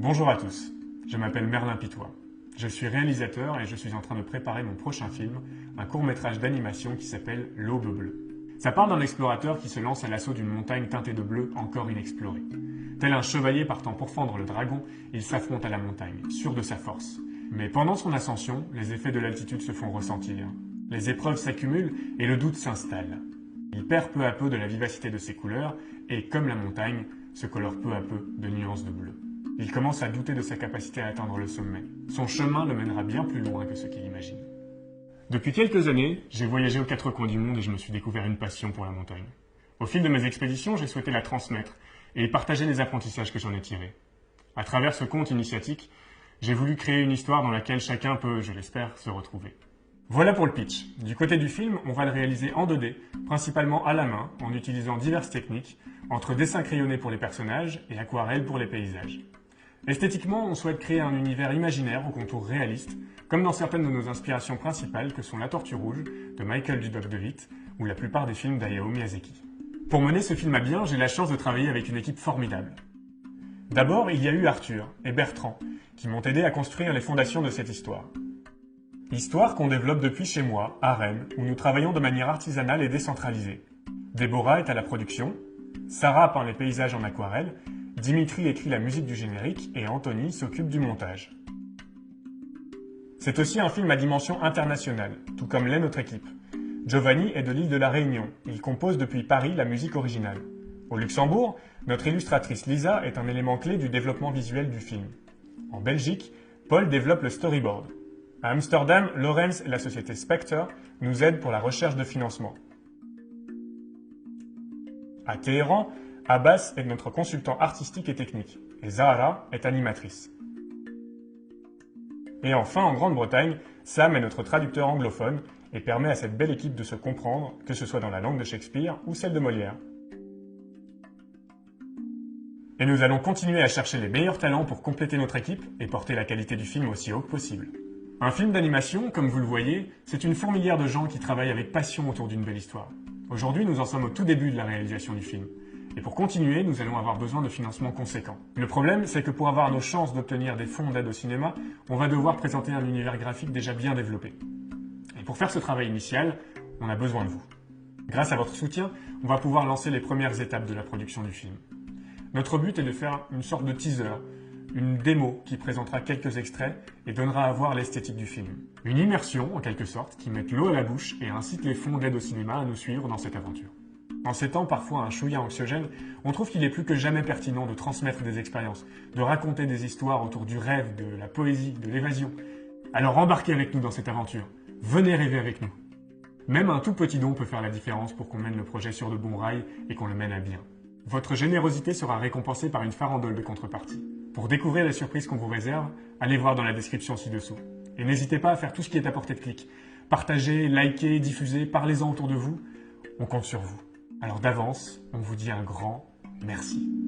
Bonjour à tous, je m'appelle Merlin Pitois. Je suis réalisateur et je suis en train de préparer mon prochain film, un court-métrage d'animation qui s'appelle L'Aube bleue. Ça parle d'un explorateur qui se lance à l'assaut d'une montagne teintée de bleu encore inexplorée. Tel un chevalier partant pour fendre le dragon, il s'affronte à la montagne, sûr de sa force. Mais pendant son ascension, les effets de l'altitude se font ressentir. Les épreuves s'accumulent et le doute s'installe. Il perd peu à peu de la vivacité de ses couleurs et, comme la montagne, se colore peu à peu de nuances de bleu. Il commence à douter de sa capacité à atteindre le sommet. Son chemin le mènera bien plus loin que ce qu'il imagine. Depuis quelques années, j'ai voyagé aux quatre coins du monde et je me suis découvert une passion pour la montagne. Au fil de mes expéditions, j'ai souhaité la transmettre et partager les apprentissages que j'en ai tirés. À travers ce conte initiatique, j'ai voulu créer une histoire dans laquelle chacun peut, je l'espère, se retrouver. Voilà pour le pitch. Du côté du film, on va le réaliser en 2D, principalement à la main, en utilisant diverses techniques, entre dessin crayonné pour les personnages et aquarelle pour les paysages. Esthétiquement, on souhaite créer un univers imaginaire aux contours réalistes, comme dans certaines de nos inspirations principales que sont La Tortue Rouge, de Michael Dudok de Witt, ou la plupart des films d'Hayao Miyazaki. Pour mener ce film à bien, j'ai la chance de travailler avec une équipe formidable. D'abord, il y a eu Arthur et Bertrand, qui m'ont aidé à construire les fondations de cette histoire. Histoire qu'on développe depuis chez moi, à Rennes, où nous travaillons de manière artisanale et décentralisée. Déborah est à la production, Sarah peint les paysages en aquarelle, Dimitri écrit la musique du générique et Anthony s'occupe du montage. C'est aussi un film à dimension internationale, tout comme l'est notre équipe. Giovanni est de l'île de la Réunion, il compose depuis Paris la musique originale. Au Luxembourg, notre illustratrice Lisa est un élément clé du développement visuel du film. En Belgique, Paul développe le storyboard. À Amsterdam, Lorenz et la société Spectre nous aident pour la recherche de financement. À Téhéran, Abbas est notre consultant artistique et technique, et Zahara est animatrice. Et enfin, en Grande-Bretagne, Sam est notre traducteur anglophone et permet à cette belle équipe de se comprendre, que ce soit dans la langue de Shakespeare ou celle de Molière. Et nous allons continuer à chercher les meilleurs talents pour compléter notre équipe et porter la qualité du film aussi haut que possible. Un film d'animation, comme vous le voyez, c'est une fourmilière de gens qui travaillent avec passion autour d'une belle histoire. Aujourd'hui, nous en sommes au tout début de la réalisation du film. Et pour continuer, nous allons avoir besoin de financements conséquents. Le problème, c'est que pour avoir nos chances d'obtenir des fonds d'aide au cinéma, on va devoir présenter un univers graphique déjà bien développé. Et pour faire ce travail initial, on a besoin de vous. Grâce à votre soutien, on va pouvoir lancer les premières étapes de la production du film. Notre but est de faire une sorte de teaser, une démo qui présentera quelques extraits et donnera à voir l'esthétique du film. Une immersion, en quelque sorte, qui met l'eau à la bouche et incite les fonds d'aide au cinéma à nous suivre dans cette aventure. En ces temps parfois un chouïa anxiogène, on trouve qu'il est plus que jamais pertinent de transmettre des expériences, de raconter des histoires autour du rêve, de la poésie, de l'évasion. Alors embarquez avec nous dans cette aventure, venez rêver avec nous. Même un tout petit don peut faire la différence pour qu'on mène le projet sur de bons rails et qu'on le mène à bien. Votre générosité sera récompensée par une farandole de contrepartie. Pour découvrir les surprises qu'on vous réserve, allez voir dans la description ci-dessous. Et n'hésitez pas à faire tout ce qui est à portée de clic. Partagez, likez, diffusez, parlez-en autour de vous. On compte sur vous. Alors d'avance, on vous dit un grand merci.